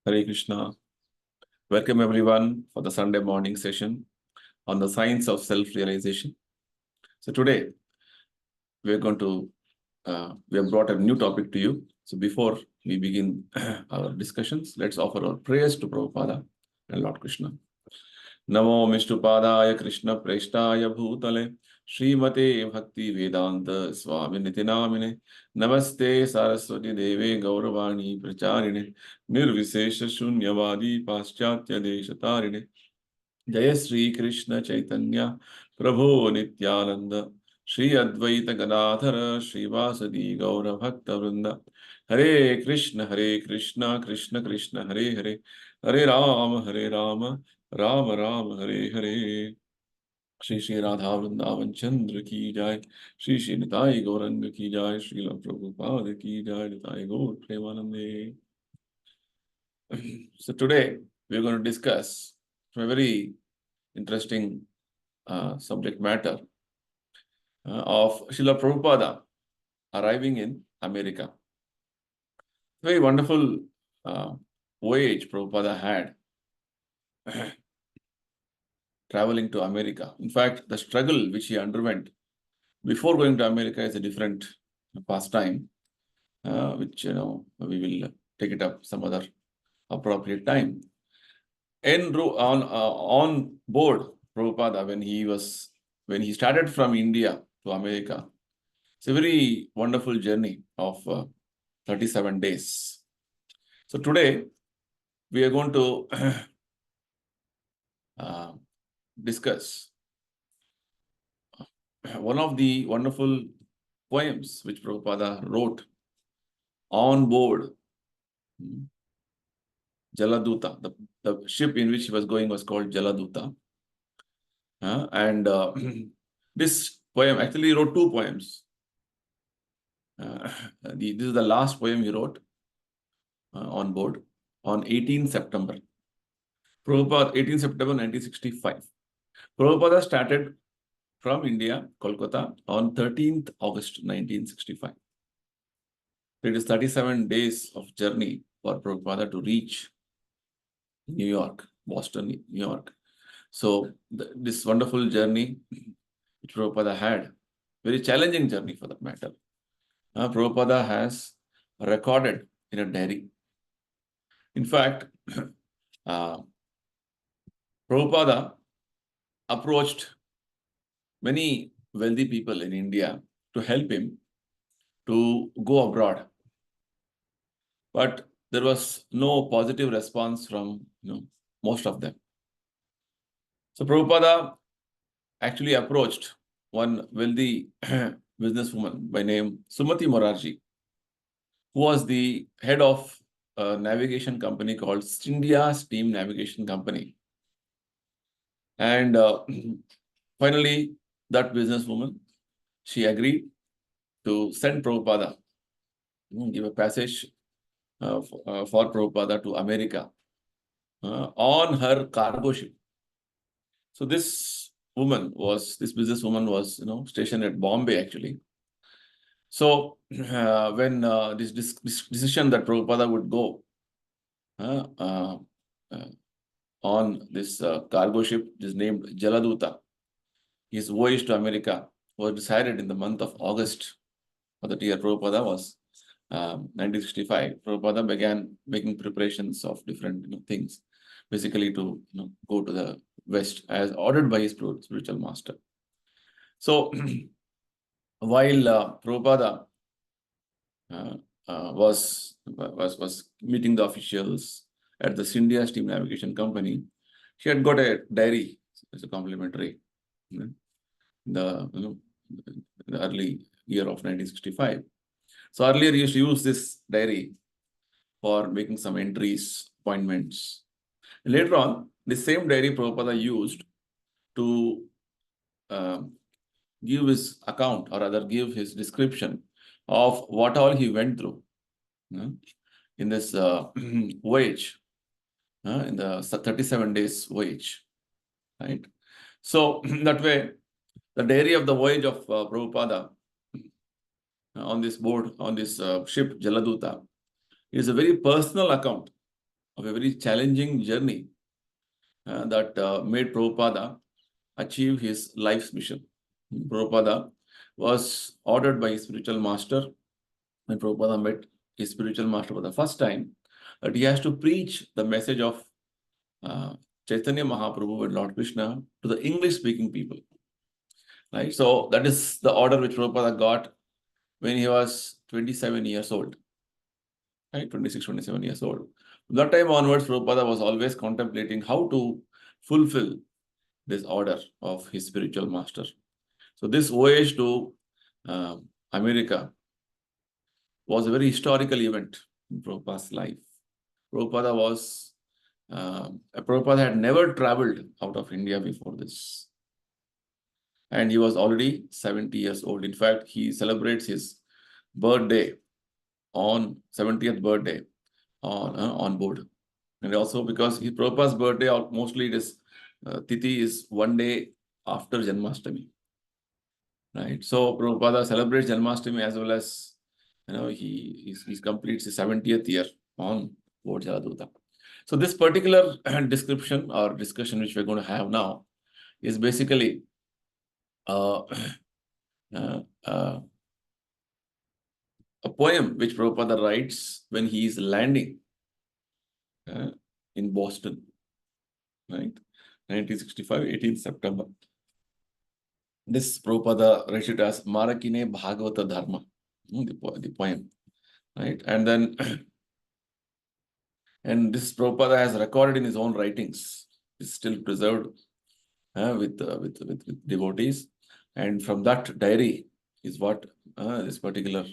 Hare Krishna. Welcome everyone for the Sunday morning session on the science of self-realization. So today we have brought a new topic to you. So before we begin our discussions, let's offer our prayers to Prabhupada and Lord Krishna. Namo Mishtupadaya Krishna Preshtaya Bhutale Srimate Bhaktivedanta Swami Namine Namaste Saraswati Deve Gauravani Pracharine Nirvisesha Shunyavadi Paschatya Deshatarine Jaya Sri Krishna Chaitanya Prabhu Nityananda Sri Advaita Gadadhara Sri Vasadi Gaura Bhakta Vrinda Hare Krishna Krishna Krishna Hare Hare Hare Rama Ram Ram Hare Hare. Shri Shri Radha Vrindavan Chandra ki jai. Shri Shri Nitai Gauranga ki jai. Srila Prabhupada ki jai. Nitai Gaur Premanande. So today we are going to discuss a very interesting subject matter of Srila Prabhupada arriving in America. Very wonderful voyage Prabhupada had traveling to America. In fact, the struggle which he underwent before going to America is a different pastime, which we will take it up some other appropriate time. On board Prabhupada, when he started from India to America, it's a very wonderful journey of 37 days. So today we are going to discuss one of the wonderful poems which Prabhupada wrote on board Jaladuta. The ship in which he was going was called Jaladuta. This poem, actually he wrote two poems. This is the last poem he wrote on board on 18 September. Prabhupada, 18 September 1965. Prabhupada started from India, Kolkata, on 13th August 1965. It is 37 days of journey for Prabhupada to reach New York, Boston, New York. So this wonderful journey which Prabhupada had, very challenging journey for that matter, Prabhupada has recorded in a diary. In fact, Prabhupada approached many wealthy people in India to help him to go abroad. But there was no positive response from most of them. So Prabhupada actually approached one wealthy businesswoman by name Sumati Morarji, who was the head of a navigation company called India Steam Navigation Company. And finally, that businesswoman, she agreed to send Prabhupada, give a passage for Prabhupada to America on her cargo ship. So this businesswoman was, stationed at Bombay actually. So when this decision that Prabhupada would go on this cargo ship, which is named Jaladuta, his voyage to America was decided in the month of August of that year. Prabhupada was 1965. Prabhupada began making preparations of different things, basically to go to the West as ordered by his spiritual master. So while Prabhupada was meeting the officials at the India Steam Navigation Company, she had got a diary as a complimentary in the early year of 1965. So earlier he used to use this diary for making some entries, appointments. Later on, the same diary Prabhupada used to give his account, or rather give his description of what all he went through in this voyage, in the 37 days voyage, right? So that way, the diary of the voyage of Prabhupada on this board, on this ship Jaladuta, is a very personal account of a very challenging journey that made Prabhupada achieve his life's mission. Prabhupada was ordered by his spiritual master, when Prabhupada met his spiritual master for the first time, that he has to preach the message of Chaitanya Mahaprabhu and Lord Krishna to the English-speaking people. Right? So that is the order which Prabhupada got when he was 27 years old. Right? 26, 27 years old. From that time onwards, Prabhupada was always contemplating how to fulfill this order of his spiritual master. So this voyage to America was a very historical event in Prabhupada's life. Prabhupada had never traveled out of India before this. And he was already 70 years old. In fact, he celebrates his birthday on 70th birthday on board. And also because Prabhupada's birthday, mostly it is Tithi is one day after Janmashtami. Right? So Prabhupada celebrates Janmashtami as well as he completes his 70th year on board Jaladuta. So this particular description or discussion which we're going to have now is basically a poem which Prabhupada writes when he is landing in Boston, right? 1965, 18th September. This Prabhupada writes it as Marakine Bhagavata Dharma, the poem, right? And then, and this Prabhupada has recorded in his own writings. It's still preserved with devotees. And from that diary is what this particular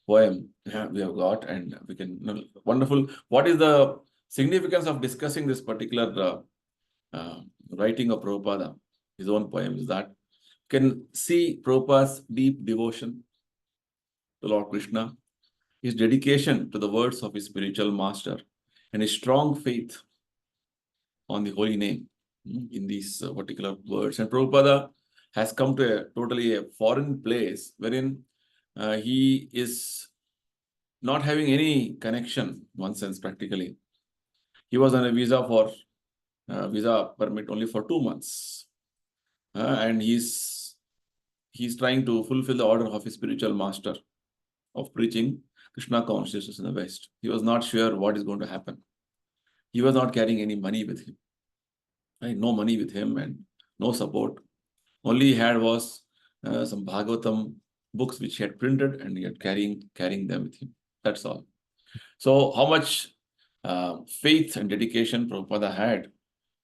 poem we have got, and we can, wonderful. What is the significance of discussing this particular writing of Prabhupada, his own poem, is that you can see Prabhupada's deep devotion to Lord Krishna, his dedication to the words of his spiritual master, and his strong faith on the holy name in these particular words. And Prabhupada has come to totally a foreign place wherein he is not having any connection, in one sense, practically. He was on a visa permit only for 2 months. And he's trying to fulfill the order of his spiritual master of preaching Krishna consciousness in the West. He was not sure what is going to happen. He was not carrying any money with him. Right? No money with him and no support. Only he had was some Bhagavatam books which he had printed, and he had carrying them with him. That's all. So how much faith and dedication Prabhupada had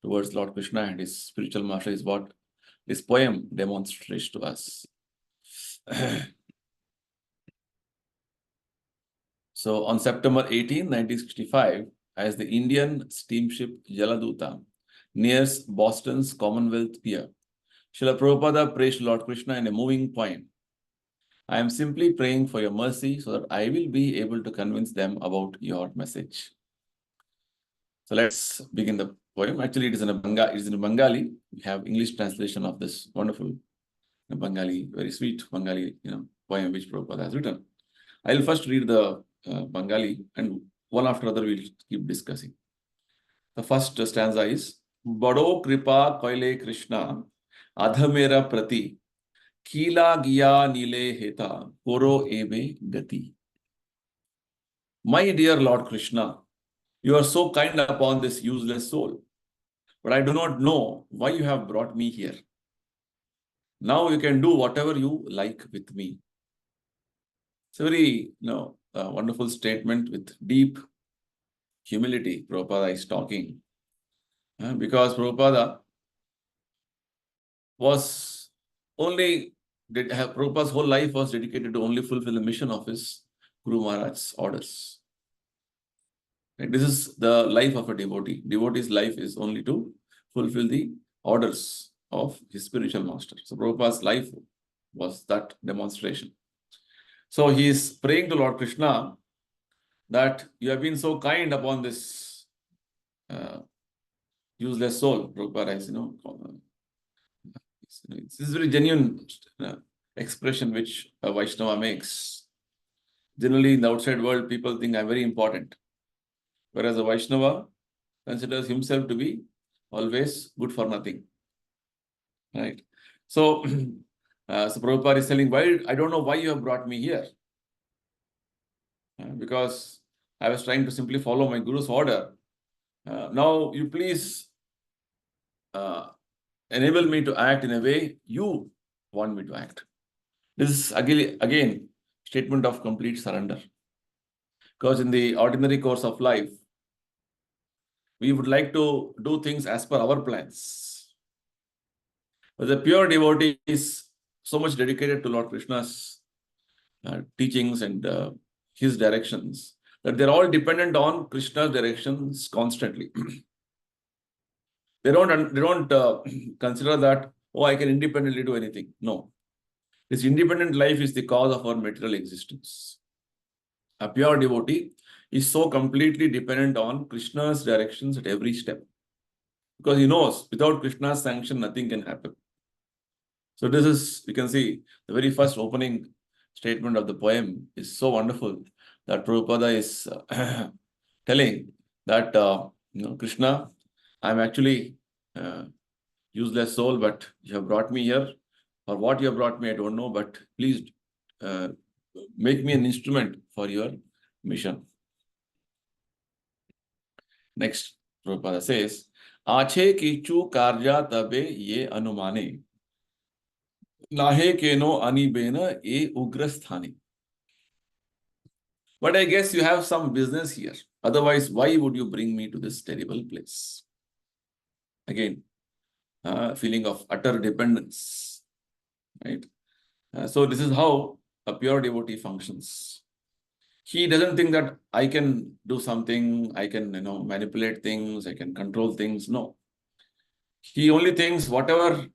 towards Lord Krishna and his spiritual master is what this poem demonstrates to us. So on September 18, 1965, as the Indian steamship Jaladuta nears Boston's Commonwealth Pier, Srila Prabhupada praised Lord Krishna in a moving poem. I am simply praying for your mercy so that I will be able to convince them about your message. So let's begin the poem. Actually, it is in Bengali. We have English translation of this wonderful Bengali, very sweet Bengali, poem which Prabhupada has written. I will first read the Bengali, and one after other we'll keep discussing. The first stanza is Bado Kripa Koile Krishna Adhamera Prati Kila Giya Nile Heta Koro Ebe Gati. My dear Lord Krishna, you are so kind upon this useless soul, but I do not know why you have brought me here. Now you can do whatever you like with me. It's a very wonderful statement with deep humility. Prabhupada is talking. Because Prabhupada was Prabhupada's whole life was dedicated to only fulfill the mission of his Guru Maharaj's orders. And this is the life of a devotee. Devotee's life is only to fulfill the orders of his spiritual master. So Prabhupada's life was that demonstration. So he is praying to Lord Krishna that you have been so kind upon this useless soul. Prabhupada is, this is very genuine expression which a Vaishnava makes. Generally, in the outside world, people think I'm very important. Whereas a Vaishnava considers himself to be always good for nothing. Right? So, so Prabhupada is telling, why, I don't know why you have brought me here. Because I was trying to simply follow my Guru's order. Now you please enable me to act in a way you want me to act. This is again statement of complete surrender. Because in the ordinary course of life, we would like to do things as per our plans. But the pure devotee is so much dedicated to Lord Krishna's teachings and his directions that they're all dependent on Krishna's directions constantly. They don't consider that, oh, I can independently do anything. No. This independent life is the cause of our material existence. A pure devotee is so completely dependent on Krishna's directions at every step. Because he knows without Krishna's sanction, nothing can happen. So this is, you can see, the very first opening statement of the poem is so wonderful that Prabhupada is telling that, Krishna, I'm actually useless soul, but you have brought me here. For what you have brought me, I don't know, but please make me an instrument for your mission. Next, Prabhupada says, Ache kichu karja tabe ye anumane. Nahe keno anibena e ugrasthani. But I guess you have some business here. Otherwise, why would you bring me to this terrible place? Again, feeling of utter dependence. Right? So this is how a pure devotee functions. He doesn't think that I can do something, I can manipulate things, I can control things. No. He only thinks whatever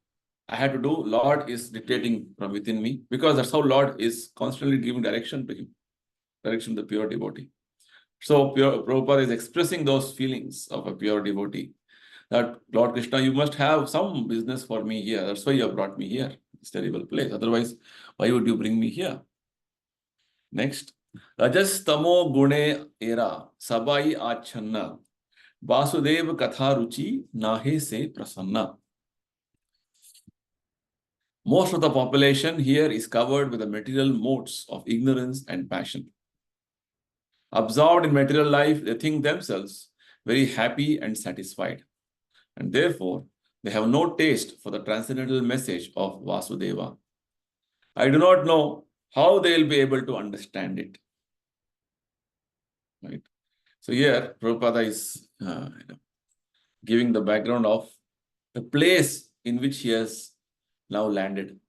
I have to do, Lord is dictating from within me, because that's how Lord is constantly giving direction to him, direction to the pure devotee. So Prabhupada is expressing those feelings of a pure devotee, that Lord Krishna, you must have some business for me here. That's why you have brought me here, this terrible place. Otherwise, why would you bring me here? Next. Rajas tamo gune era sabai achanna Vasudev katha ruchi nahe se prasanna. Most of the population here is covered with the material modes of ignorance and passion. Absorbed in material life, they think themselves very happy and satisfied. And therefore, they have no taste for the transcendental message of Vasudeva. I do not know how they will be able to understand it. Right? So here, Prabhupada is giving the background of the place in which he has now landed.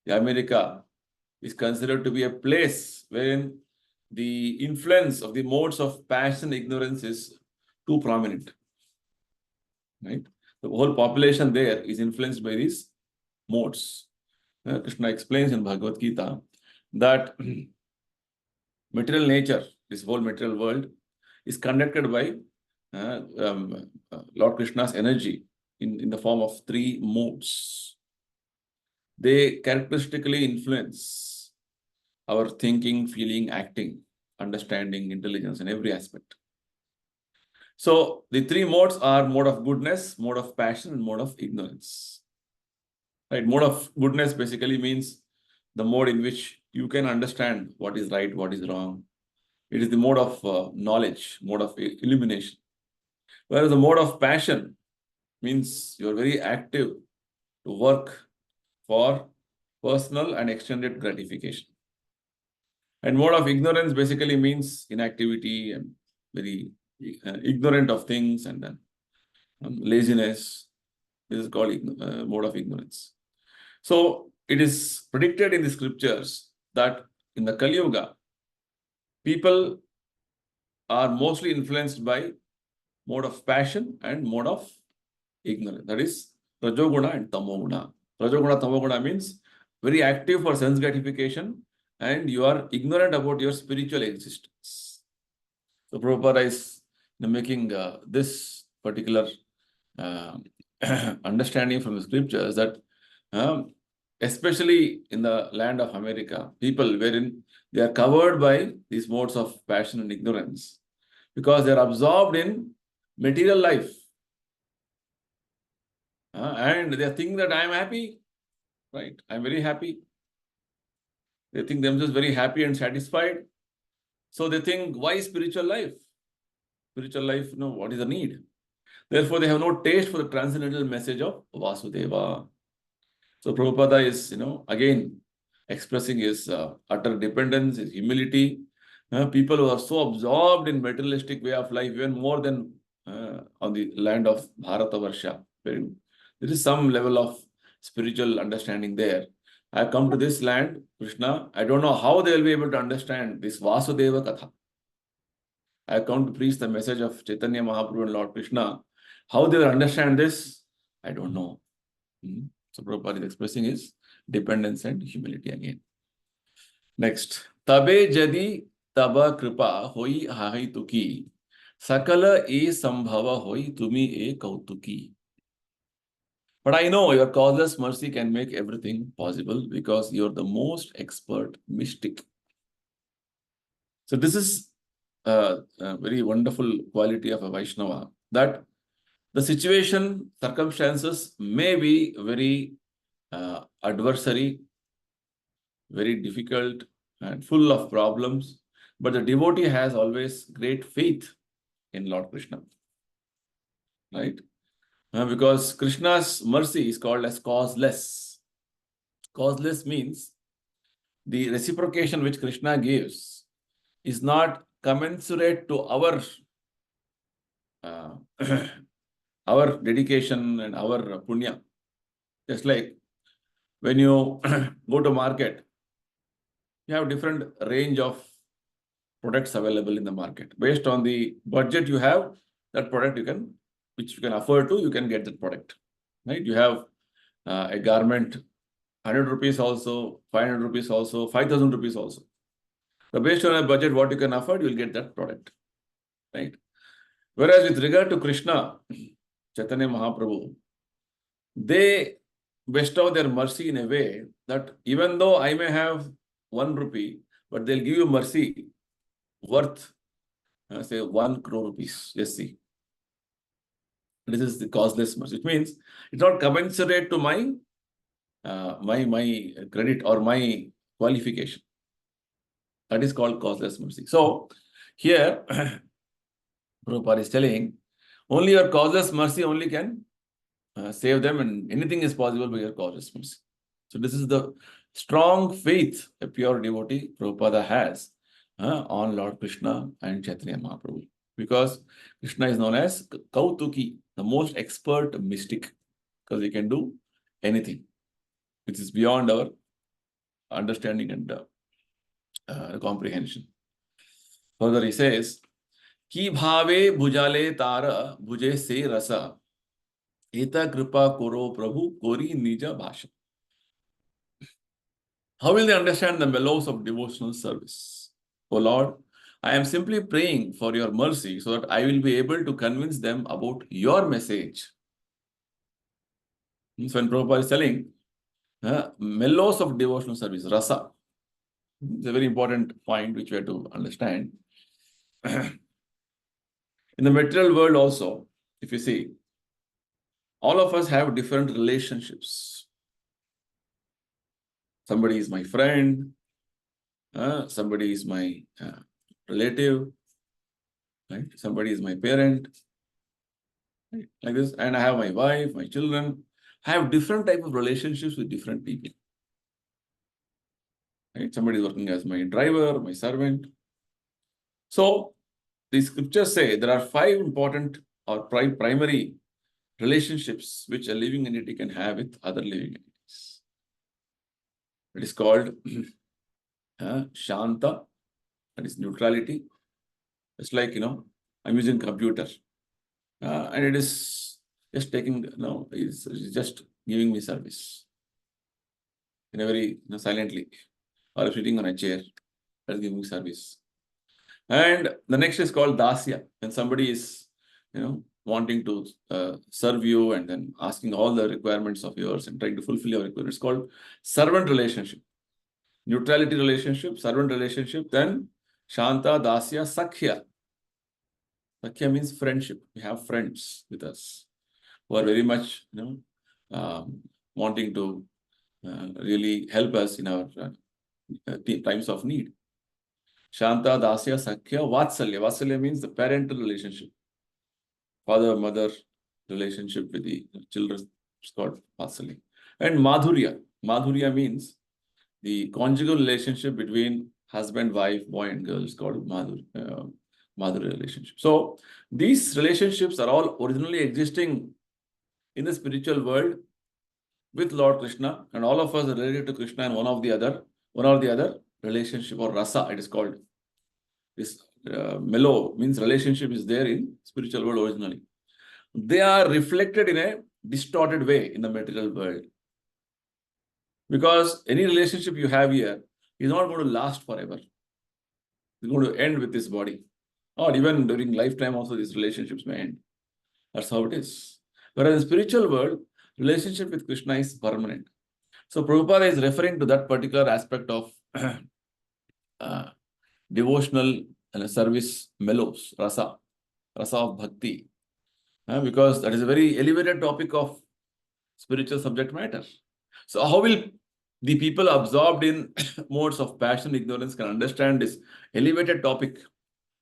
America is considered to be a place wherein the influence of the modes of passion, ignorance is too prominent. Right? The whole population there is influenced by these modes. Krishna explains in Bhagavad Gita that material nature, this whole material world, is conducted by Lord Krishna's energy in the form of three modes. They characteristically influence our thinking, feeling, acting, understanding, intelligence, in every aspect. So the three modes are mode of goodness, mode of passion, and mode of ignorance. Right? Mode of goodness basically means the mode in which you can understand what is right, what is wrong. It is the mode of knowledge, mode of illumination. Whereas the mode of passion means you're very active to work for personal and extended gratification. And mode of ignorance basically means inactivity and very ignorant of things, and then laziness. This is called mode of ignorance. So it is predicted in the scriptures that in the Kali Yuga, people are mostly influenced by mode of passion and mode of ignorance. That is Rajoguna and Tamoguna. Rajoguna, Tamoguna means very active for sense gratification, and you are ignorant about your spiritual existence. So Prabhupada is making this particular understanding from the scriptures that especially in the land of America, people wherein they are covered by these modes of passion and ignorance, because they are absorbed in material life. And they think that I am happy, right? I'm very happy. They think themselves very happy and satisfied. So they think, why spiritual life? Spiritual life, what is the need? Therefore, they have no taste for the transcendental message of Vasudeva. So Prabhupada is, again, expressing his utter dependence, his humility. People who are so absorbed in materialistic way of life, even more than on the land of Bharatavarsha. There is some level of spiritual understanding there. I have come to this land, Krishna. I don't know how they will be able to understand this Vasudeva Katha. I have come to preach the message of Chaitanya Mahaprabhu and Lord Krishna. How they will understand this, I don't know. So Prabhupada is expressing his dependence and humility again. Next. Tabe jadi taba kripa hoi hai tuki. Sakala e sambhava hoi tumi e kautuki. But I know your causeless mercy can make everything possible because you're the most expert mystic. So this is a very wonderful quality of a Vaishnava, that the situation, circumstances may be very adversary, very difficult and full of problems, but the devotee has always great faith in Lord Krishna, right? Because Krishna's mercy is called as causeless. Causeless means the reciprocation which Krishna gives is not commensurate to our our dedication and our punya. Just like when you go to market, you have different range of products available in the market. Based on the budget you have, that product which you can afford to, you can get that product, right? You have a garment, 100 rupees also, 500 rupees also, 5,000 rupees also. So based on a budget, what you can afford, you will get that product, right? Whereas with regard to Krishna, Chaitanya Mahaprabhu, they bestow their mercy in a way that even though I may have 1 rupee, but they'll give you mercy worth, say, 1 crore rupees. Let's see. This is the causeless mercy. It means it's not commensurate to my my credit or my qualification. That is called causeless mercy. So here, Prabhupada is telling, only your causeless mercy only can save them, and anything is possible by your causeless mercy. So this is the strong faith a pure devotee Prabhupada has on Lord Krishna and Chaitanya Mahaprabhu. Because Krishna is known as Kautuki, the most expert mystic, because he can do anything which is beyond our understanding and comprehension. Further he says, Ki bhave bhujale tara bhuje se rasa eta kripa koro prabhu kori nija bhasha. How will they understand the mellows of devotional service? O Lord, I am simply praying for your mercy so that I will be able to convince them about your message. So when Prabhupada is telling mellows of devotional service, rasa, it's a very important point which we have to understand. In the material world also, if you see, all of us have different relationships. Somebody is my friend, somebody is my relative, right? Somebody is my parent, right? Like this. And I have my wife, my children. I have different type of relationships with different people. Right? Somebody is working as my driver, my servant. So the scriptures say there are 5 important or primary relationships which a living entity can have with other living entities. It is called Shanta, that is neutrality. It's like, I'm using computer and it is just taking, it's just giving me service in a very silently, or sitting on a chair, that's giving service. And the next is called Dasya, when somebody is, wanting to serve you and then asking all the requirements of yours and trying to fulfill your requirements. It's called servant relationship. Neutrality relationship, servant relationship, then Shanta, Dasya, Sakhya. Sakhya means friendship. We have friends with us who are very much, wanting to really help us in our times of need. Shanta, Dasya, Sakhya, Vatsalya. Vatsalya means the parental relationship. Father-mother relationship with the children. It's called Vatsalya. And Madhurya. Madhurya means the conjugal relationship between husband, wife, boy and girl is called Madhurya relationship. So these relationships are all originally existing in the spiritual world with Lord Krishna, and all of us are related to Krishna in one or the other relationship, or rasa it is called. This mellow means relationship is there in spiritual world originally. They are reflected in a distorted way in the material world. Because any relationship you have here is not going to last forever. It's going to end with this body. Or even during lifetime also these relationships may end. That's how it is. Whereas in spiritual world, relationship with Krishna is permanent. So Prabhupada is referring to that particular aspect of devotional and service mellows, rasa of bhakti. Because that is a very elevated topic of spiritual subject matter. So how will the people absorbed in modes of passion, ignorance can understand this elevated topic?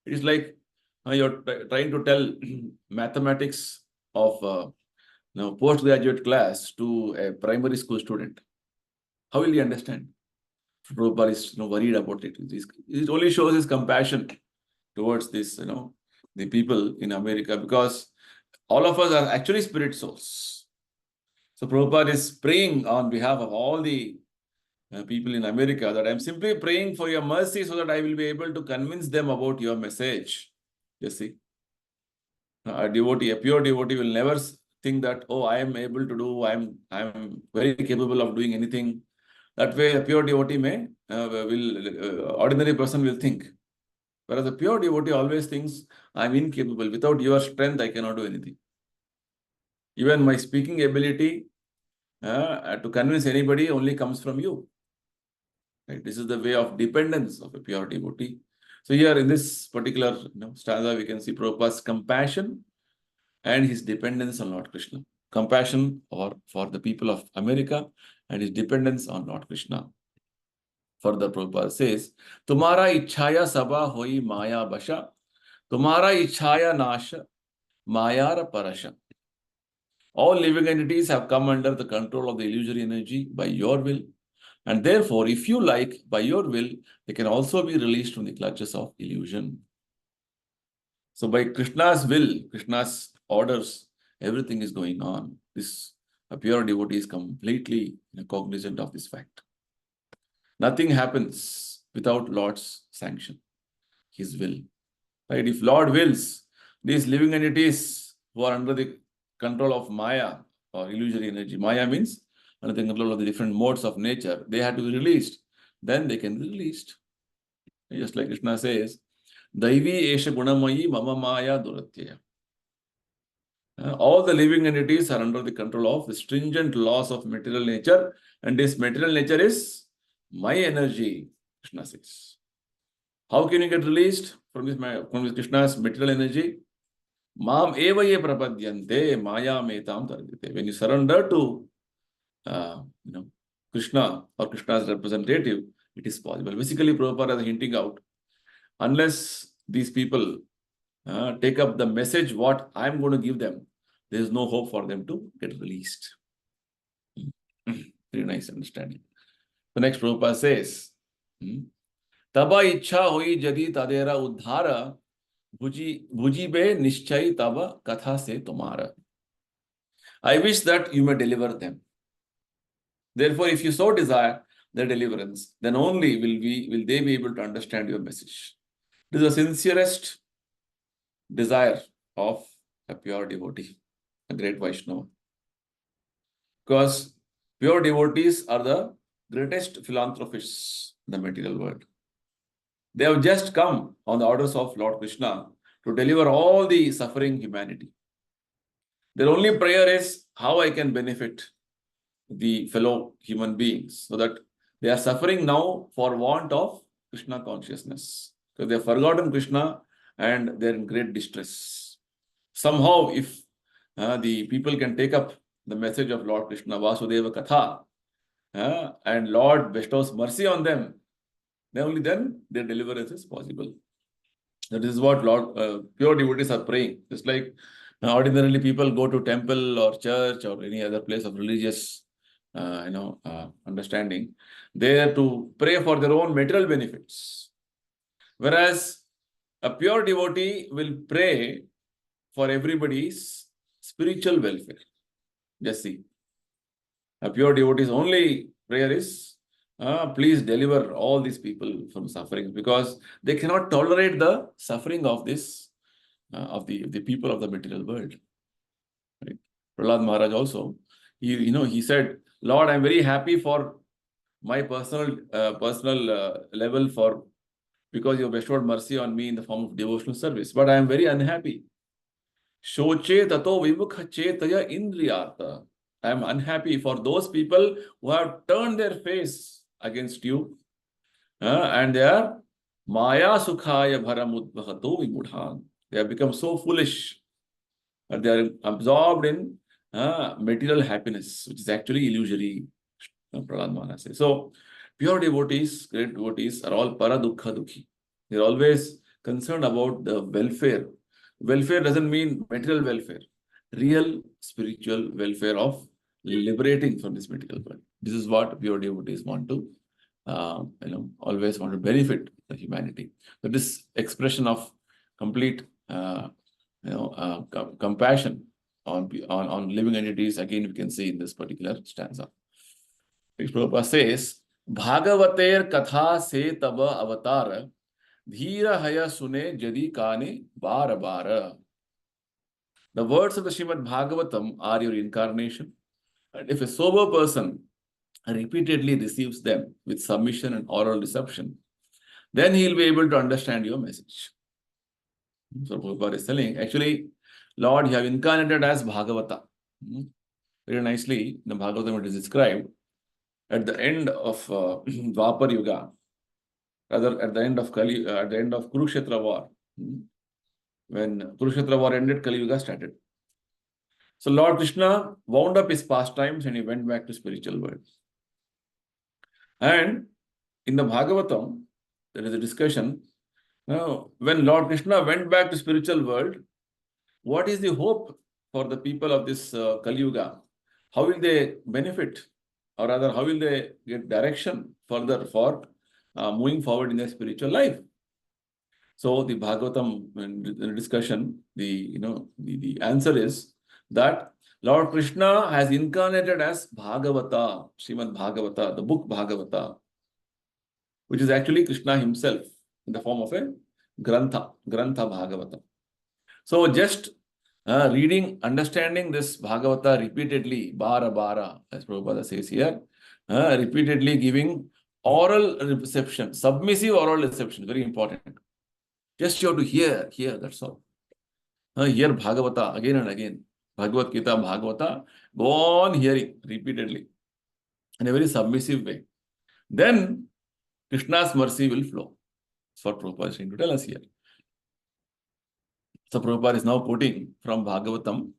It is like you're trying to tell mathematics of postgraduate class to a primary school student. How will he understand? Prabhupada is worried about it. It only shows his compassion towards this, the people in America, because all of us are actually spirit souls. So Prabhupada is praying on behalf of all the people in America that I'm simply praying for your mercy so that I will be able to convince them about your message. You see, a pure devotee will never think that, oh, I am able to do, I'm very capable of doing anything. That way, a pure devotee ordinary person will think. Whereas a pure devotee always thinks, I'm incapable. Without your strength, I cannot do anything. Even my speaking ability to convince anybody only comes from you. Right? This is the way of dependence of a pure devotee. So here in this particular stanza, we can see Prabhupada's compassion and his dependence on Lord Krishna. Compassion for the people of America and his dependence on Lord Krishna. Further, Prabhupada says, Tumhara ichhaya sabha hoi maya basha, Tumhara ichhaya nasha, mayara parasha. All living entities have come under the control of the illusory energy by your will. And therefore, if you like, by your will, they can also be released from the clutches of illusion. So by Krishna's will, Krishna's orders, everything is going on. A pure devotee is completely cognizant of this fact. Nothing happens without Lord's sanction, his will. Right? If Lord wills, these living entities who are under the control of Maya or illusory energy, Maya means under the control of the different modes of nature, they have to be released. Then they can be released. Just like Krishna says, Daivi esha gunamayi mama maya duratyaya. All the living entities are under the control of the stringent laws of material nature, and this material nature is my energy, Krishna says. How can you get released from this Krishna's material energy? Mam eva ye prapadyante maya metam tarjate. When you surrender to Krishna or Krishna's representative, it is possible. Basically, Prabhupada is hinting out, unless these people take up the message what I'm going to give them, there is no hope for them to get released. Very nice understanding. The next Prabhupada says, Taba ichha hoi jadi tadera uddhara bhuji be nishchay taba katha se tumhara. I wish that you may deliver them. Therefore, if you so desire their deliverance, then only will they be able to understand your message. It is the sincerest desire of a pure devotee, a great Vaishnava. Because pure devotees are the greatest philanthropists in the material world. They have just come on the orders of Lord Krishna to deliver all the suffering humanity. Their only prayer is how I can benefit the fellow human beings, so that they are suffering now for want of Krishna consciousness. Because they have forgotten Krishna and they're in great distress. Somehow, if the people can take up the message of Lord Krishna, Vasudeva Katha, and Lord bestows mercy on them, only then their deliverance is possible. That is what pure devotees are praying. Just like ordinarily people go to temple or church or any other place of religious understanding, they are to pray for their own material benefits. Whereas a pure devotee will pray for everybody's spiritual welfare. Just see. A pure devotee's only prayer is, please deliver all these people from suffering, because they cannot tolerate the suffering of this, of the people of the material world. Right? Prahlad Maharaj also, he said, Lord, I'm very happy for my personal level because you have bestowed mercy on me in the form of devotional service, but I am very unhappy. Shoche tato vimukha chetaya indriyartha. I am unhappy for those people who have turned their face against you, and they are maya sukhaya bharamudbhato vimudhan. They have become so foolish, and they are absorbed in material happiness, which is actually illusory. Prahlad Maharaj says. So, pure devotees, great devotees, are all paradukha dukhi. They are always concerned about the welfare. Welfare doesn't mean material welfare. Real spiritual welfare of liberating from this material world. This is what pure devotees want to, always want to benefit the humanity. So this expression of complete, compassion on living entities, again, we can see in this particular stanza. Prabhupada says, Bhagavater katha se taba avatar, dhira haya sune jadi kane bara bara. The words of the Srimad Bhagavatam are your incarnation. And if a sober person repeatedly receives them with submission and oral reception, then he'll be able to understand your message. So Prabhupada is telling, actually, Lord, you have incarnated as Bhagavata. Very nicely, the Bhagavatam it is described at the end of Dwapar Yuga, rather at the end of Kurukshetra war. When Kurukshetra war ended, Kali Yuga started. So Lord Krishna wound up his pastimes and he went back to spiritual world. And in the Bhagavatam, there is a discussion. Now, when Lord Krishna went back to spiritual world, what is the hope for the people of this Kali Yuga? How will they benefit? Or rather, how will they get direction further for moving forward in their spiritual life? So the Bhagavatam discussion, the answer is that Lord Krishna has incarnated as Bhagavata, Srimad Bhagavata, the book Bhagavata, which is actually Krishna himself in the form of a Grantha Bhagavata. So just reading, understanding this Bhagavata repeatedly, bara, as Prabhupada says here, repeatedly giving oral reception, submissive oral reception, very important. Just you have to hear, that's all. Hear Bhagavata again and again. Bhagavad Gita, Bhagavata, go on hearing repeatedly in a very submissive way. Then Krishna's mercy will flow. That's what Prabhupada is trying to tell us here. So Prabhupada is now quoting from Bhagavatam,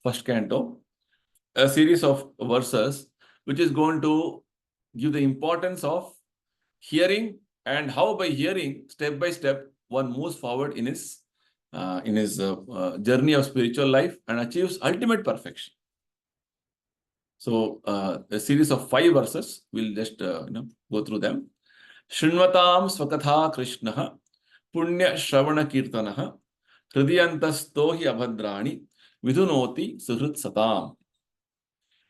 first canto, a series of verses which is going to give the importance of hearing and how by hearing, step by step, one moves forward in his journey of spiritual life and achieves ultimate perfection. So a series of 5 verses, we'll just go through them. Shrinvatam swakatha Krishna punya shravana kirtanaha hridiyantasto hi abhadrani vidunoti suhrit satam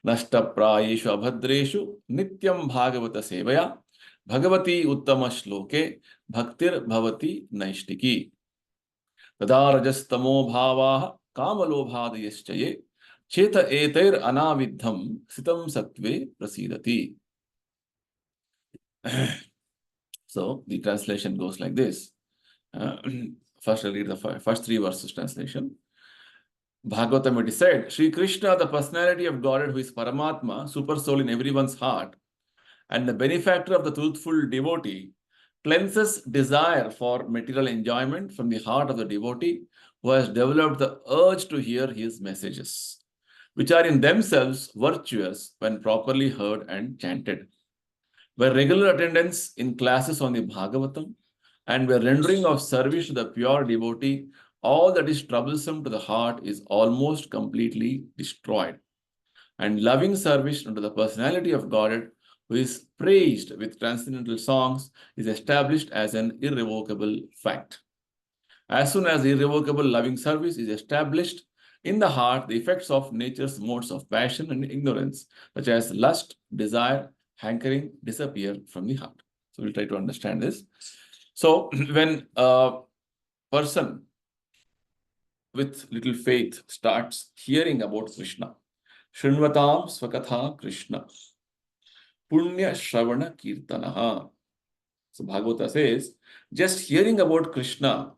nashta prayeshu abhadreshu nityam bhagavata sevaya bhagavati uttama shloke bhaktir bhavati naishtiki tada rajastamo bhavaha kamalobhadayaschaye cheta etair anavidham sitam sattve prasidati. So the translation goes like this. First I'll read the first 3 verses translation. Bhagavatam it is said, Sri Krishna, the personality of Godhead who is Paramatma, super soul in everyone's heart, and the benefactor of the truthful devotee, cleanses desire for material enjoyment from the heart of the devotee who has developed the urge to hear his messages, which are in themselves virtuous when properly heard and chanted. By regular attendance in classes on the Bhagavatam and by rendering of service to the pure devotee, all that is troublesome to the heart is almost completely destroyed. And loving service unto the personality of Godhead, who is praised with transcendental songs, is established as an irrevocable fact. As soon as irrevocable loving service is established in the heart, the effects of nature's modes of passion and ignorance, such as lust, desire, hankering, disappear from the heart. So we'll try to understand this. So when a person with little faith starts hearing about Krishna, Shrinvatam Swakatha Krishna, Punya Shravana Kirtanaha. So Bhagavata says, just hearing about Krishna,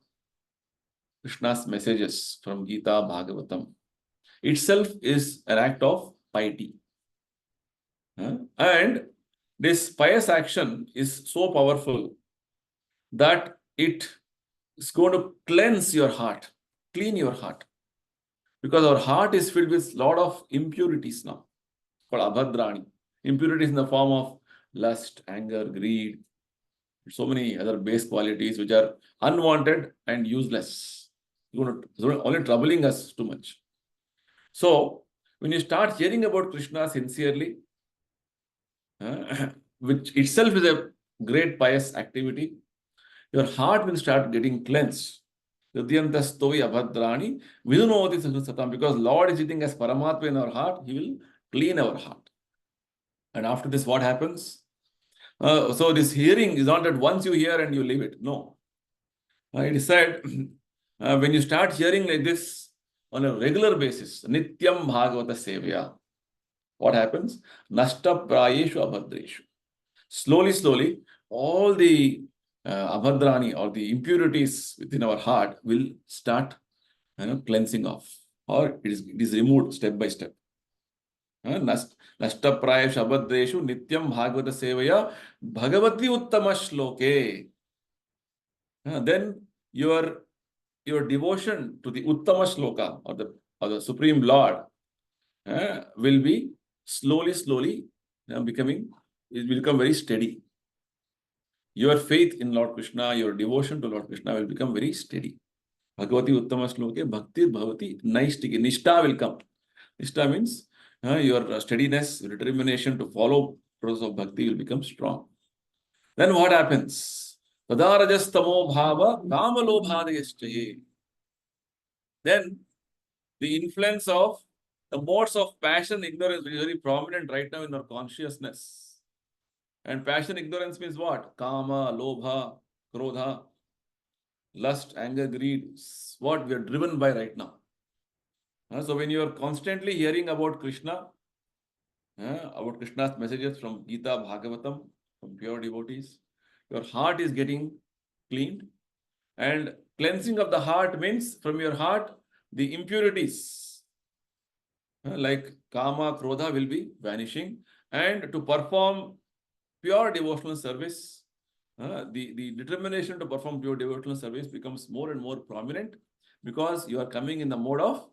Krishna's messages from Gita, Bhagavatam, itself is an act of piety. And this pious action is so powerful that it is going to cleanse your heart, clean your heart. Because our heart is filled with a lot of impurities now, called abhadrani. Impurities in the form of lust, anger, greed, so many other base qualities which are unwanted and useless. Only troubling us too much. So, when you start hearing about Krishna sincerely, which itself is a great pious activity, your heart will start getting cleansed. Because Lord is sitting as Paramatma in our heart, He will clean our heart. And after this, what happens? So this hearing is not that once you hear and you leave it. No. It is said, when you start hearing like this on a regular basis, Nityam Bhagavata Sevya, what happens? Nashta Prayeshu Abhadreshu. Slowly, all the abhadrani or the impurities within our heart will start cleansing off, or it is removed step by step. Nashta Prayeshu Abhadreshu Nityam Bhagavata Sevaya Bhagavati Uttama Shloke. Then your devotion to the Uttama Shloka or the Supreme Lord will be slowly become very steady. Your faith in Lord Krishna, your devotion to Lord Krishna will become very steady. Bhagavati Uttama Shloke Bhakti Bhavati Naishtiki. Nishta will come. Nishta means your steadiness, your determination to follow process of bhakti will become strong. Then what happens? Tadarajastamo bhava kamalobhadayaschaye. Then the influence of the modes of passion, ignorance is very prominent right now in our consciousness. And passion, ignorance means what? Kama, lobha, krodha, lust, anger, greed. What we are driven by right now. So when you are constantly hearing about Krishna, about Krishna's messages from Gita, Bhagavatam, from pure devotees, your heart is getting cleaned. And cleansing of the heart means from your heart, the impurities like kama, krodha will be vanishing. And to perform pure devotional service, the determination to perform pure devotional service becomes more and more prominent, because you are coming in the mode of,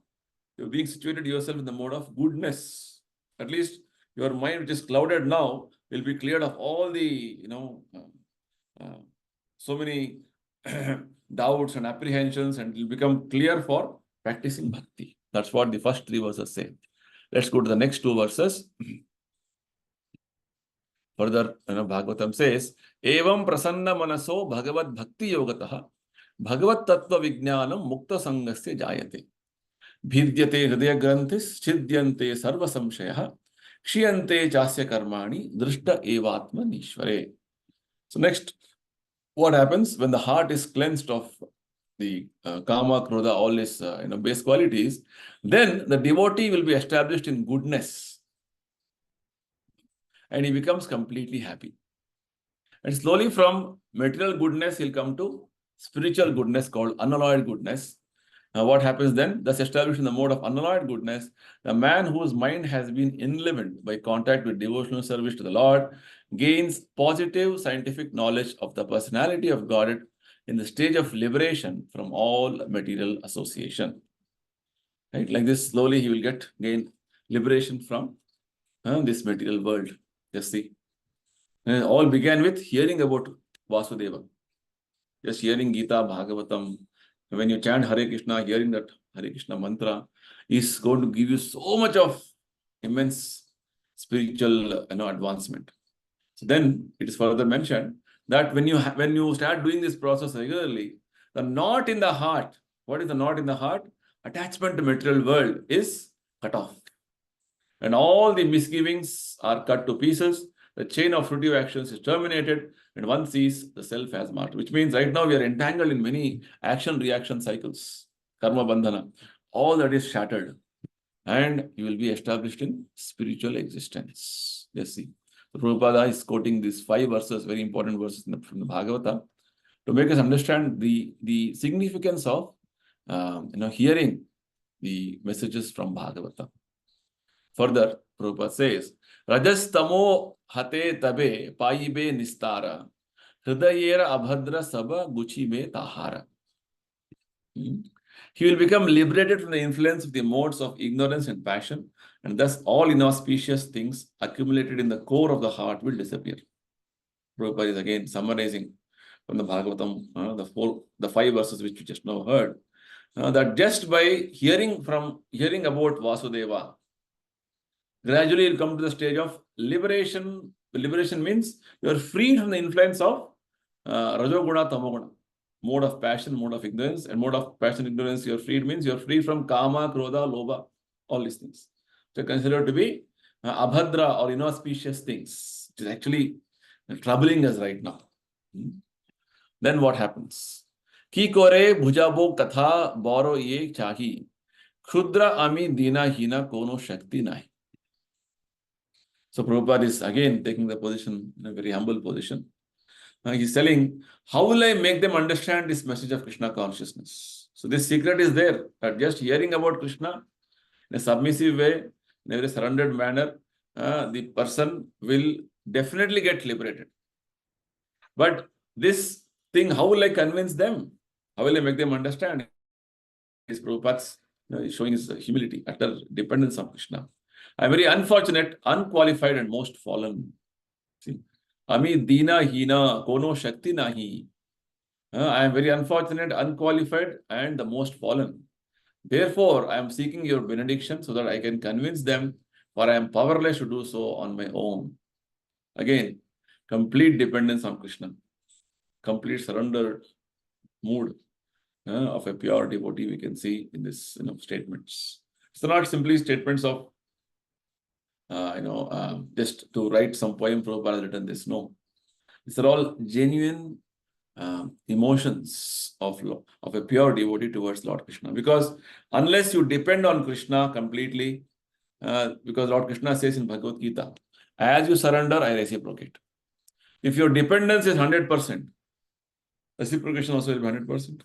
you're being situated yourself in the mode of goodness. At least your mind, which is clouded now, will be cleared of all the, so many doubts and apprehensions, and it will become clear for practicing bhakti. That's what the first 3 verses say. Let's go to the next 2 verses. Further, Bhagavatam says, Evam prasanna manaso bhagavad bhakti yogataha bhagavad tattva vijnanam mukta sangasya jayate. Bhidyate hridaya granthis chidyante sarva samshayaha kshiyante chasya karmani drishta evatma nishvare. So next, what happens when the heart is cleansed of the kama, krodha, all these base qualities? Then the devotee will be established in goodness, and he becomes completely happy. And slowly from material goodness, he'll come to spiritual goodness called unalloyed goodness. what happens then? Thus established in the mode of unalloyed goodness, the man whose mind has been enlivened by contact with devotional service to the Lord gains positive scientific knowledge of the personality of God in the stage of liberation from all material association. Right? Like this, slowly he will gain liberation from this material world. Just see. And it all began with hearing about Vasudeva. Just hearing Gita, Bhagavatam. When you chant Hare Krishna, hearing that Hare Krishna mantra is going to give you so much of immense spiritual advancement. So then it is further mentioned that when you start doing this process regularly, the knot in the heart, what is the knot in the heart? Attachment to material world is cut off. And all the misgivings are cut to pieces. The chain of fruitive actions is terminated, and one sees the self as martyr, which means right now we are entangled in many action-reaction cycles, karma bandhana. All that is shattered, and you will be established in spiritual existence. Let's see. So Prabhupada is quoting these 5 verses, very important verses from the Bhagavata, to make us understand the significance of hearing the messages from Bhagavata. Further, Prabhupada says, Rajastamo hate tabe paibe nistara, hridayera abhadra saba guchi me tahara. He will become liberated from the influence of the modes of ignorance and passion, and thus all inauspicious things accumulated in the core of the heart will disappear. Prabhupada is again summarizing from the Bhagavatam, the 5 verses which we just now heard, that just by hearing about Vasudeva, gradually you'll come to the stage of liberation. Liberation means you are freed from the influence of Rajoguna, Tamoguna. Mode of passion, mode of ignorance, and mode of passion, ignorance, you are freed means you are free from Kama, Krodha, Lobha, all these things. So considered to be abhadra or inauspicious things, which is actually troubling us right now. Then what happens? Ki kore bhujabo katha boro ye chahi, khudra ami dina hina kono shakti nahi. So Prabhupada is again taking the position, in a very humble position. He's telling, how will I make them understand this message of Krishna consciousness? So this secret is there, that just hearing about Krishna in a submissive way, in a very surrendered manner, the person will definitely get liberated. But this thing, how will I convince them? How will I make them understand? His Prabhupada's showing his humility, utter dependence on Krishna. I am very unfortunate, unqualified, and most fallen. See, Ami dina hina kono shakti nahi. I am very unfortunate, unqualified, and the most fallen. Therefore, I am seeking your benediction so that I can convince them, for I am powerless to do so on my own. Again, complete dependence on Krishna, complete surrendered mood of a pure devotee we can see in this statements. It's not simply statements of just to write some poem. Prabhupada has written this. No, these are all genuine emotions of a pure devotee towards Lord Krishna. Because unless you depend on Krishna completely, because Lord Krishna says in Bhagavad Gita, as you surrender, I reciprocate. If your dependence is 100%, reciprocation also will be 100%.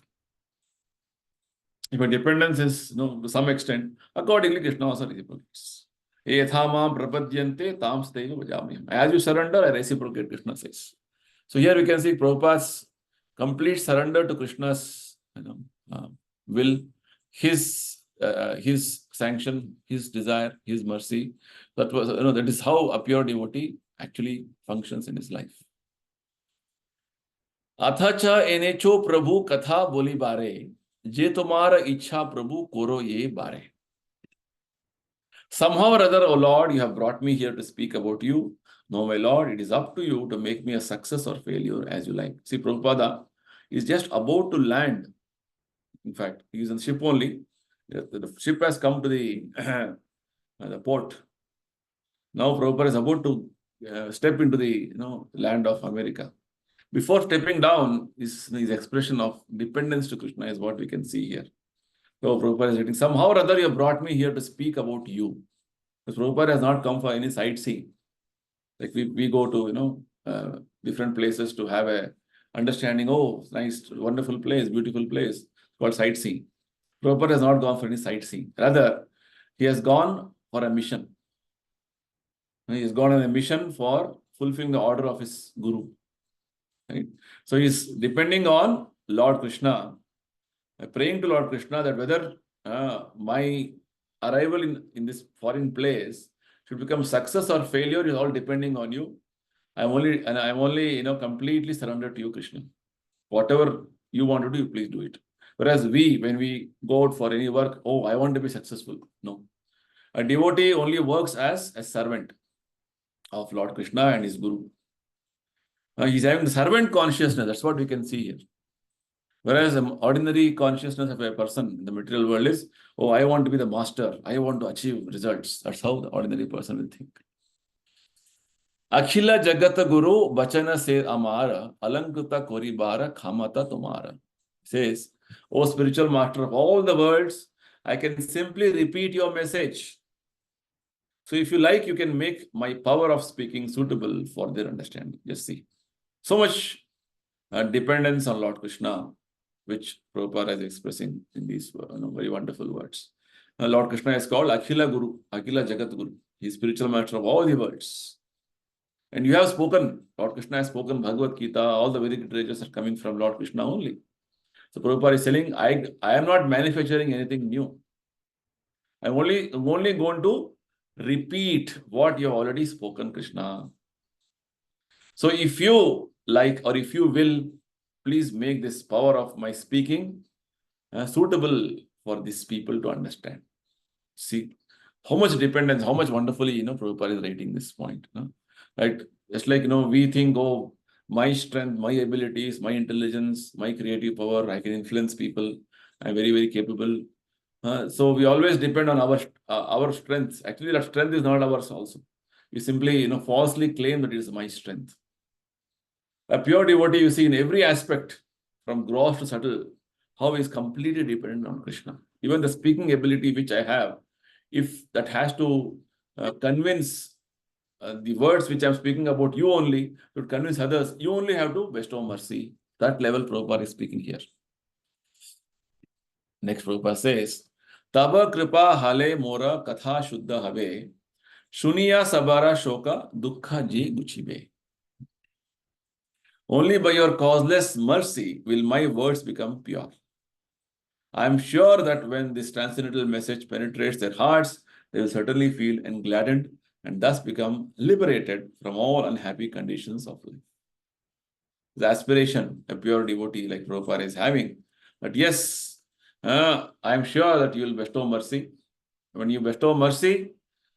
If your dependence is to some extent, accordingly Krishna also reciprocates. As you surrender, I reciprocate, Krishna says. So here we can see Prabhupada's complete surrender to Krishna's will, his sanction, his desire, his mercy. That was that is how a pure devotee actually functions in his life. Athacha enecho Prabhu katha boli bare, je tumara ichha Prabhu koro ye bare. Somehow or other, O Lord, you have brought me here to speak about you. No, my Lord, it is up to you to make me a success or failure as you like. See, Prabhupada is just about to land. In fact, he is on the ship only. The ship has come to the port. Now Prabhupada is about to step into the land of America. Before stepping down, his expression of dependence to Krishna is what we can see here. So Prabhupada is writing, somehow or other you have brought me here to speak about you. Because Prabhupada has not come for any sightseeing. Like we go to different places to have a understanding. Oh, nice, wonderful place, beautiful place. It's called sightseeing. Prabhupada has not gone for any sightseeing. Rather, he has gone for a mission. He has gone on a mission for fulfilling the order of his Guru. Right? So he is depending on Lord Krishna, praying to Lord Krishna that whether my arrival in this foreign place should become success or failure is all depending on you. I'm only completely surrendered to you, Krishna. Whatever you want to do, please do it. Whereas when we go out for any work, oh, I want to be successful. No. A devotee only works as a servant of Lord Krishna and his Guru. He's having the servant consciousness. That's what we can see here. Whereas the ordinary consciousness of a person in the material world is, oh, I want to be the master. I want to achieve results. That's how the ordinary person will think. Akhila Jagat Guru Bachana se Amara Alankrita Koribara Khamata Tumara. Says, oh spiritual master of all the worlds, I can simply repeat your message. So if you like, you can make my power of speaking suitable for their understanding. Just see. So much dependence on Lord Krishna, which Prabhupada is expressing in these very wonderful words. Lord Krishna is called Akhila Guru, Akhila Jagat Guru. He is spiritual master of all the worlds. And you have spoken, Lord Krishna has spoken Bhagavad Gita, all the Vedic literatures are coming from Lord Krishna only. So Prabhupada is telling, I am not manufacturing anything new. I'm only going to repeat what you have already spoken, Krishna. So if you like, or if you will, please make this power of my speaking suitable for these people to understand. See how much dependence, how much wonderfully, Prabhupada is writing this point. Right? Just like, we think, oh, my strength, my abilities, my intelligence, my creative power, I can influence people. I'm very, very capable. So we always depend on our strengths. Actually, that strength is not ours also. We simply, falsely claim that it is my strength. A pure devotee, you see in every aspect, from gross to subtle, how he is completely dependent on Krishna. Even the speaking ability which I have, if that has to convince the words which I'm speaking about you only, to convince others, you only have to bestow mercy. That level Prabhupada is speaking here. Next Prabhupada says, Taba kripa hale mora katha shuddha have, shuniya sabara shoka dukkha je guchibe. Only by your causeless mercy will my words become pure. I am sure that when this transcendental message penetrates their hearts, they will certainly feel engladdened and thus become liberated from all unhappy conditions of life. The aspiration a pure devotee like Prabhupada is having, that yes, I am sure that you will bestow mercy. When you bestow mercy,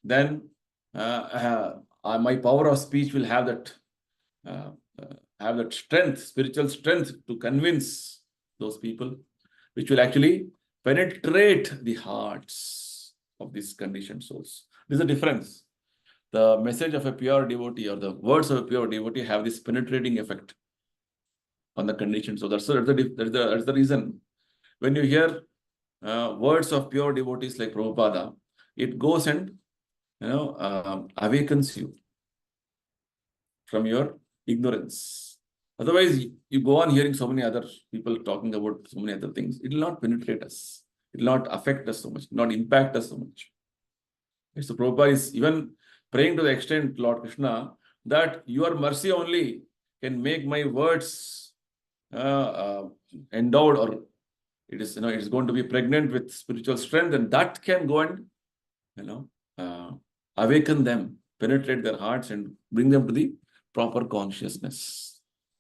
then my power of speech will have that strength, spiritual strength to convince those people, which will actually penetrate the hearts of these conditioned souls. There's a difference. The message of a pure devotee or the words of a pure devotee have this penetrating effect on the conditioned soul. That's the reason. When you hear words of pure devotees like Prabhupada, it goes and awakens you from your ignorance. Otherwise, you go on hearing so many other people talking about so many other things. It will not penetrate us. It will not affect us so much, not impact us so much. So Prabhupada is even praying to the extent, Lord Krishna, that your mercy only can make my words endowed, or it is going to be pregnant with spiritual strength, and that can go and awaken them, penetrate their hearts, and bring them to the proper consciousness.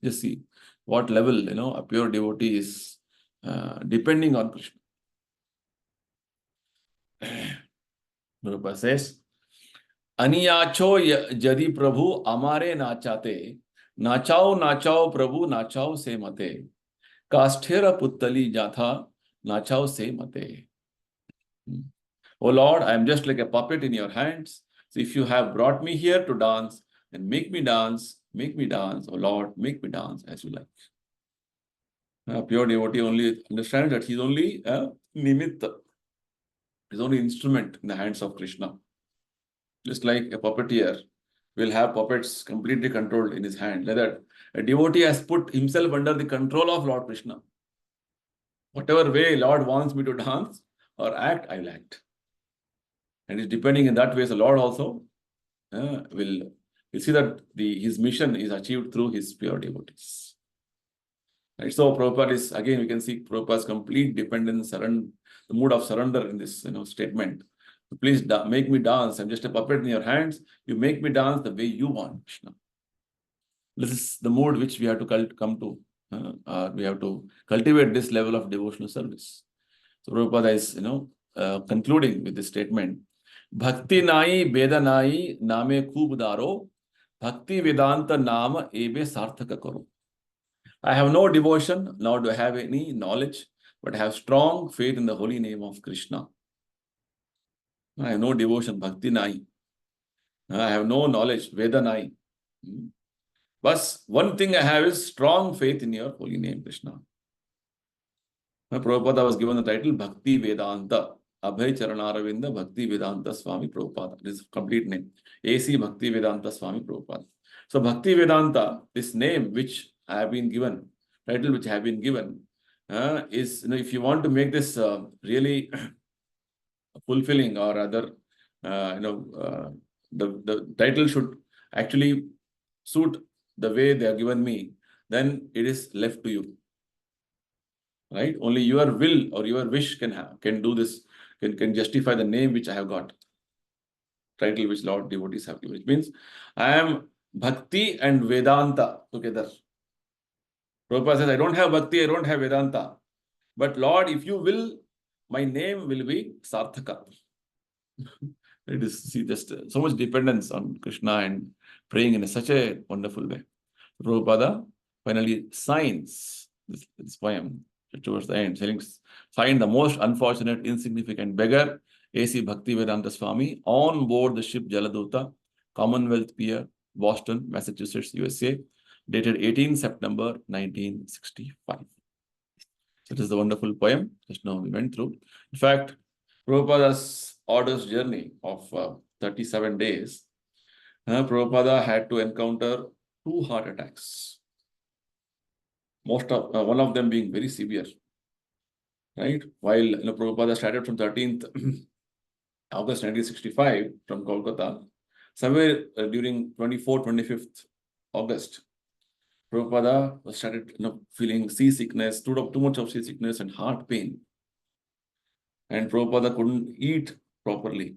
Just see what level a pure devotee is depending on Krishna. Prabhupada says, Aniyacho jadi Prabhu amare nachate, nachao Prabhu nachao se mate, kasthera puttali jatha nachao se mate. Oh Lord, I am just like a puppet in your hands. So if you have brought me here to dance, then make me dance. Oh Lord, make me dance as you like. A pure devotee only understands that he is only a nimitta. He is only instrument in the hands of Krishna. Just like a puppeteer will have puppets completely controlled in his hand. Like that, a devotee has put himself under the control of Lord Krishna. Whatever way Lord wants me to dance or act, I will act. And it's depending in that way, the Lord also will see that his mission is achieved through his pure devotees. Right? So Prabhupada is, again, we can see Prabhupada's complete dependence, the mood of surrender in this statement. Please make me dance. I'm just a puppet in your hands. You make me dance the way you want, Krishna. This is the mood which we have to come to. We have to cultivate this level of devotional service. So Prabhupada is, concluding with this statement. Bhakti nai bedanai name khub daro, Bhaktivedanta nama ebe sarthaka karo. I have no devotion, nor do I have any knowledge, but I have strong faith in the holy name of Krishna. I have no devotion, bhakti nai. I have no knowledge, veda nai. But one thing I have is strong faith in your holy name, Krishna. Prabhupada was given the title Bhaktivedanta, Abhay Charanaravinda Bhaktivedanta Swami Prabhupada. This is complete name. A.C. Bhaktivedanta Swami Prabhupada. So Bhaktivedanta, this name which I have been given, title which I have been given, is, if you want to make this really fulfilling or other, the title should actually suit the way they are given me, then it is left to you. Right? Only your will or your wish can do this, can justify the name which I have got. Title which Lord devotees have given. Which means I am Bhakti and Vedanta together. Prabhupada says, I don't have Bhakti, I don't have Vedanta. But Lord, if you will, my name will be Sarthaka. It is, see, just so much dependence on Krishna and praying in such a wonderful way. Prabhupada finally signs this poem towards the end, saying, find the most unfortunate, insignificant beggar, A.C. Bhaktivedanta Swami, on board the ship Jaladuta, Commonwealth Pier, Boston, Massachusetts, USA, dated 18 September 1965. So it is the wonderful poem just now we went through. In fact, Prabhupada's orders journey of 37 days, Prabhupada had to encounter 2 heart attacks. One of them being very severe, right? While Prabhupada started from 13th August 1965 from Kolkata, somewhere during 24th, 25th August, Prabhupada started feeling seasickness, too much of seasickness and heart pain. And Prabhupada couldn't eat properly.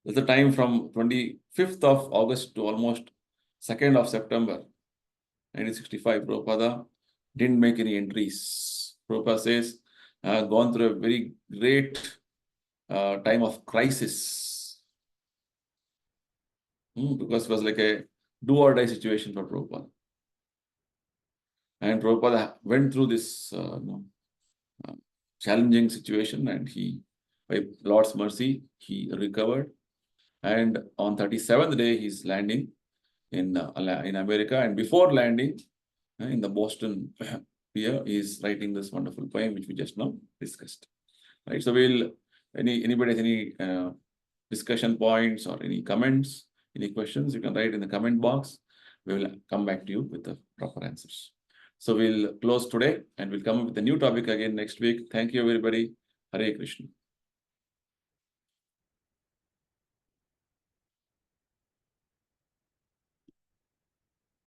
That's the time from 25th of August to almost 2nd of September 1965, Prabhupada didn't make any entries. Prabhupada says, gone through a very great time of crisis. Because it was like a do or die situation for Prabhupada. And Prabhupada went through this challenging situation, and by Lord's mercy, he recovered. And on 37th day, he's landing in America. And before landing in the Boston pier, he's writing this wonderful poem, which we just now discussed. Right. So anybody has any discussion points or any comments, any questions, you can write in the comment box. We will come back to you with the proper answers. So we'll close today and we'll come up with a new topic again next week. Thank you, everybody. Hare Krishna.